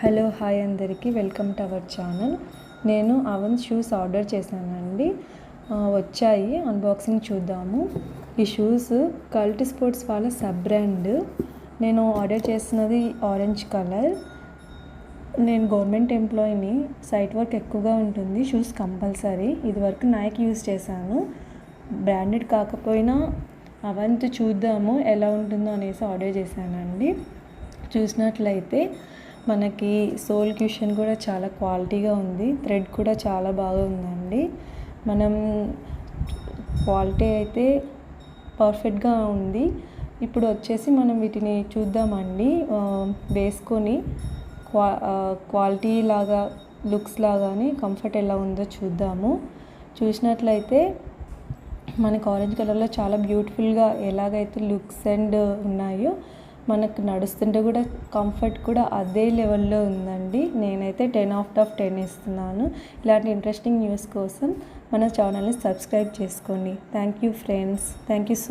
Hello hi అందరికీ welcome to our channel. నేను ounce shoes order చేశానండి. వచ్చాయి, అన్బాక్సింగ్ చూద్దాము. ఈ షూస్ కల్ట్ స్పోర్ట్స్ వాళ్ళ సబ్ బ్రాండ్. నేను ఆర్డర్ చేసినది ఆరెంజ్ కలర్. నేను గవర్నమెంట్ ఎంప్లాయీని, సైట్ వర్క్ ఎక్కువగా ఉంటుంది. Shoes compulsory. ఇదివరకు నైక్ యూజ్ చేశాను. బ్రాండెడ్ కాకపోయినా అవంత్ చూద్దాము ఎలా ఉంటుందో అనేసి ఆర్డర్ చేశానండి. చూసినట్లయితే మనకి సోల్ క్యూషన్ కూడా చాలా క్వాలిటీగా ఉంది. థ్రెడ్ కూడా చాలా బాగా ఉందండి. మనం క్వాలిటీ అయితే పర్ఫెక్ట్గా ఉంది. ఇప్పుడు వచ్చేసి మనం వీటిని చూద్దామండి. వేసుకొని క్వాలిటీ లాగా, లుక్స్ లాగానే కంఫర్ట్ ఎలా ఉందో చూద్దాము. చూసినట్లయితే మనకు ఆరెంజ్ కలర్లో చాలా బ్యూటిఫుల్గా ఎలాగైతే లుక్స్ అండ్ ఉన్నాయో, మనకు నడుస్తుంటే కూడా కంఫర్ట్ కూడా అదే లెవెల్లో ఉందండి. నేనైతే 10/10 ఇస్తున్నాను. ఇలాంటి ఇంట్రెస్టింగ్ న్యూస్ కోసం మన ఛానల్ని సబ్స్క్రైబ్ చేసుకోండి. Thank you friends. Thank you so